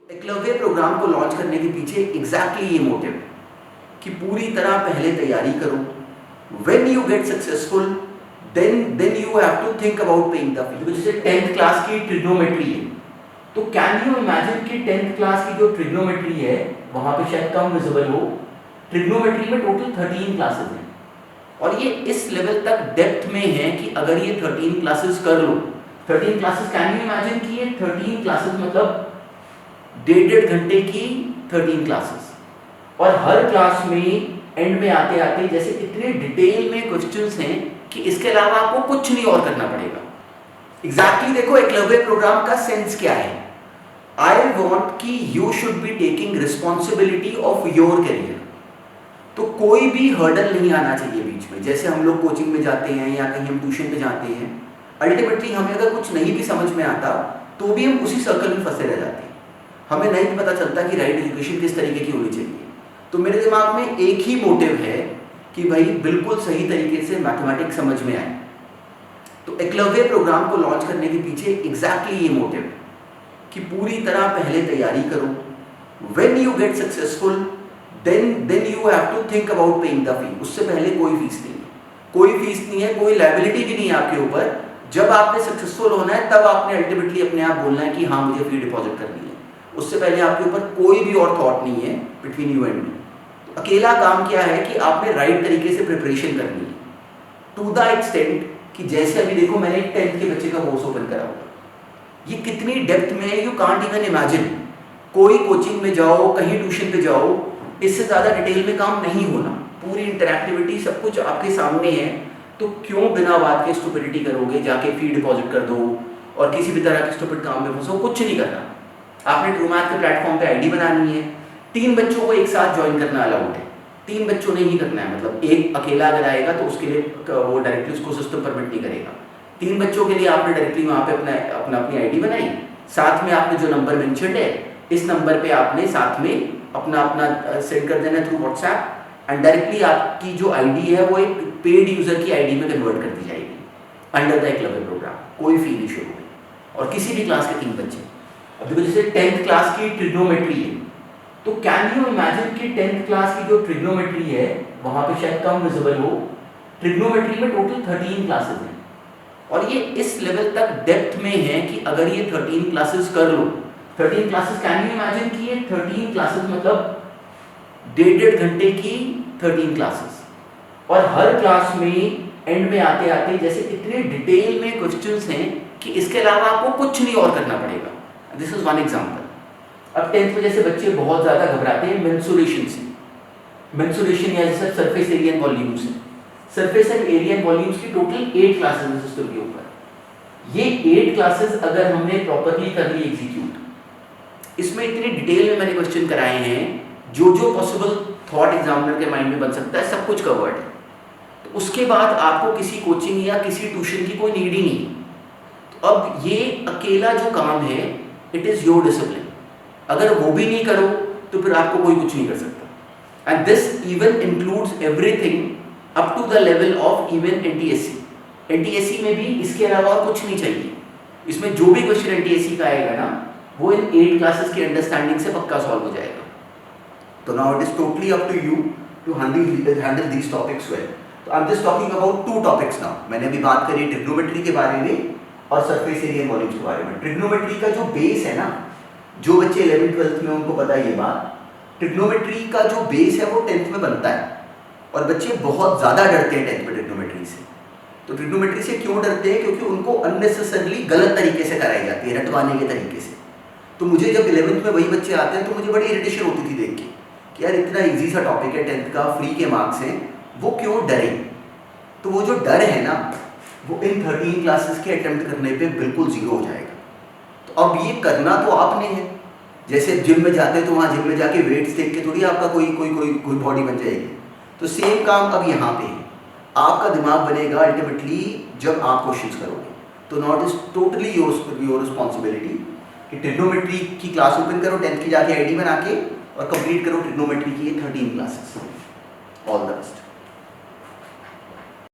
Eklavya programme को launch करने के पीछे एग्जैक्टली ये मोटिव है कि पूरी तरह पहले तैयारी करो। When you get successful then you have to think about paying the fee. जैसे 10th क्लास की ट्रिग्नोमेट्री है, तो कैन यू इमेजिन कि 10th क्लास की जो ट्रिग्नोमेट्री है वहां पे शायद कम विजिबल हो। ट्रिग्नोमेट्री में टोटल 13 क्लासेस हैं और ये इस लेवल तक डेप्थ में है कि अगर ये 13 क्लासेस कर लो, 13 क्लासेस, कैन यू इमेजिन कि ये 13 क्लासेस मतलब 1.5 घंटे की 13 क्लासेस, और हर क्लास में एंड में आते आते जैसे इतने डिटेल में क्वेश्चंस हैं कि इसके अलावा आपको कुछ नहीं और करना पड़ेगा। एग्जैक्टली देखो एकलव्य प्रोग्राम का सेंस क्या है। आई वॉन्ट कि you should be taking responsibility of your career. तो कोई भी हर्डल नहीं आना चाहिए बीच में। जैसे हम लोग कोचिंग में जाते हैं या कहीं हम ट्यूशन पे जाते हैं, अल्टीमेटली हमें अगर कुछ नहीं भी समझ में आता तो भी हम उसी सर्कल में फंसे रह जाते हैं। हमें नहीं पता चलता कि राइट एजुकेशन किस तरीके की होनी चाहिए। तो मेरे दिमाग में एक ही मोटिव है कि भाई बिल्कुल सही तरीके से मैथमेटिक्स समझ में आए। तो एकलव्य प्रोग्राम को लॉन्च करने के पीछे एग्जैक्टली ये मोटिव है कि पूरी तरह पहले तैयारी करो। When you get successful then you have to think about paying the fee. उससे पहले कोई फीस नहीं है, कोई फीस नहीं है, कोई लायबिलिटी भी नहीं है आपके ऊपर। जब आपने सक्सेसफुल होना है तब आपने अल्टीमेटली अपने आप बोलना है कि हाँ मुझे फी डिपॉजिट करनी है। उससे पहले आपके ऊपर कोई भी और थॉट नहीं है बिटवीन यू एंड मी। तो अकेला काम क्या है कि आपने राइट तरीके से प्रिपरेशन करनी है, टू द एक्सटेंट कि जैसे अभी देखो मैंने 10th के बच्चे का कोर्स ओपन करा हुआ, ये कितनी डेप्थ में है यू कांट इवन इमेजिन। कोई कोचिंग में जाओ, कहीं ट्यूशन पे जाओ, इससे ज़्यादा डिटेल में काम नहीं होना। पूरी इंटरैक्टिविटी सब कुछ आपके सामने है, तो क्यों बिना बात के स्टुपिडिटी करोगे, जाके फी डिपॉजिट कर दो और किसी भी तरह के स्टुपिड काम में फंसो। कुछ नहीं करना। आपने ट्रूमैथ के प्लेटफॉर्म पे आईडी बनानी है, 3 बच्चों को एक साथ ज्वाइन करना अलाउड है। 3 बच्चों ने ही करना है, मतलब एक अकेला अगर आएगा तो उसके लिए वो डायरेक्टली उसको सिस्टम परमिट नहीं करेगा। 3 बच्चों के लिए आपने डायरेक्टली वहाँ पे अपनी आईडी बनाई, साथ में आपने जो नंबर मेंशन है इस नंबर पे आपने साथ में अपना सेंड कर देना थ्रू व्हाट्सएप, एंड डायरेक्टली आपकी जो आईडी है वो एक पेड यूजर की आईडी में कन्वर्ट कर दी जाएगी अंडर द एकलव्य प्रोग्राम। कोई फी नहीं शुरू होगी और किसी भी क्लास के 3 बच्चे। अब देखो जैसे 10th क्लास की ट्रिग्नोमेट्री है, तो कैन यू इमेजिन कि 10th क्लास की जो ट्रिग्नोमेट्री है वहां पे शायद कम विजिबल हो। ट्रिग्नोमेट्री में टोटल 13 क्लासेस हैं और ये इस लेवल तक डेप्थ में है कि अगर ये 13 क्लासेस कर लो, 13 क्लासेस, कैन यू इमेजिन कि ये 13 क्लासेस मतलब 1.5 घंटे की 13 क्लासेस, और हर क्लास में एंड में आते आते जैसे इतने डिटेल में क्वेश्चंस हैं कि इसके अलावा आपको कुछ नहीं और करना पड़ेगा। This is one example. अब 10th में जैसे बच्चे बहुत ज़्यादा घबराते हैं मेंसुरेशन से। मेंसुरेशन या जैसे सरफेस एरिया एंड वॉल्यूम्स है। Surface and area and volumes की टोटल 8 क्लासेस हैं सिस्टम के ऊपर। ये 8 क्लासेस अगर हमने प्रॉपरली कर ली एग्जीक्यूट, इसमें इतनी डिटेल में मैंने क्वेश्चन कराए हैं, जो पॉसिबल थॉट एग्जामिनर के माइंड में बन सकता है सब कुछ कवर्ड है। तो उसके बाद आपको किसी कोचिंग या किसी ट्यूशन की कोई नीड ही नहीं है। तो अब ये अकेला जो काम है इट इज़ योर डिसिप्लिन। अगर वो भी नहीं करो तो फिर आपको कोई कुछ नहीं कर सकता। And this even includes everything up to the level of even NTSC. NTSC में भी इसके अलावा कुछ नहीं चाहिए। इसमें जो भी क्वेश्चन एनटीएससी का आएगा ना वो इन 8 क्लासेस की अंडरस्टैंडिंग से पक्का सॉल्व हो जाएगा। तो now it is totally up to you to handle these topics well. तो I am just talking about 2 topics now. मैंने अभी बात करी ट्रिग्नोमेट्री के बारे में और सरफेस एरिया एंड वॉल्यूम्स के बारे में। ट्रिग्नोमेट्री का जो बेस है ना, जो बच्चे 11th-12th में उनको पता है ये बात, ट्रिग्नोमेट्री का जो बेस है वो 10th में बनता है और बच्चे बहुत ज़्यादा डरते हैं 10th में ट्रिग्नोमेट्री से। तो ट्रिग्नोमेट्री से क्यों डरते हैं? क्योंकि उनको अननेसेसरली गलत तरीके से कराई जाती है, रटवाने के तरीके से। तो मुझे जब 11th में वही बच्चे आते हैं तो मुझे बड़ी इरिटेशन होती थी देख के कि यार इतना ईजी सा टॉपिक है, 10th का, फ्री के मार्क्स हैं, वो क्यों डरे। तो वो जो डर है ना वो इन 13 क्लासेस के अटेम्प्ट करने पे बिल्कुल जीरो हो जाएगा। तो अब ये करना तो आपने है। जैसे जिम में जाते हैं तो वहाँ जिम में जाके वेट्स देख के थोड़ी आपका कोई बॉडी बन जाएगी। तो सेम काम अब यहाँ पे है। आपका दिमाग बनेगा अल्टीमेटली जब आप क्वेश्चंस करोगे। तो not is totally your responsibility कि ट्रिग्नोमेट्री की क्लास ओपन करो, 10th की जाके आईडी बना के और कंप्लीट करो ट्रिग्नोमेट्री की ये 13 क्लासेस। All the best.